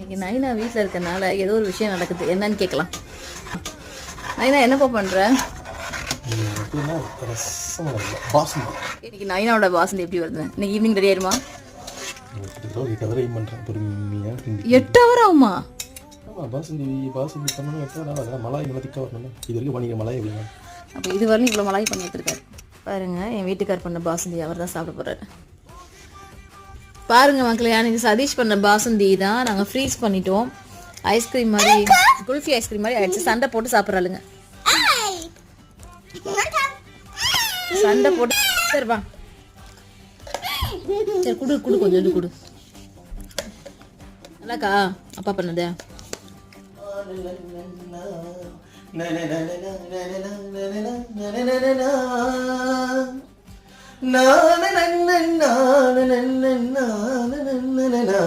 இன்னைக்கு நைனா வீட்டில் இருக்கனால ஏதோ ஒரு விஷயம் நடக்குது. என்னன்னு கேட்கலாம். நைனா என்னப்பா பண்ணுற? இன்னைக்கு நைனாவோட பாசந்தி எப்படி வருது? இன்னைக்கு ஈவினிங் ரெடி ஆயிருமா? 8 hour ஆகுமா? அப்போ இது வரலும் இவ்வளோ மலாய் பண்ணி எடுத்துருக்காரு பாருங்க. என் வீட்டுக்கார் பண்ண பாசந்தி அவர் தான் சாப்பிட போறாரு. பாருங்க மக்களே, அன்னைக்கு சதீஷ் பண்ண பாசந்தி தான் நாங்கள் ஃப்ரீஸ் பண்ணிட்டோம். ஐஸ்கிரீம் மாதிரி, குல்ஃபி ஐஸ்கிரீம் மாதிரி ஆயிடுச்சு. சண்டை போட்டு சாப்பிட்றாளுங்க. சண்டை போட்டு சரிப்பா. சரி குடு குடு, கொஞ்சம் குடு. நல்லாக்கா அப்பா பண்ணது. na na na na na na na na na na na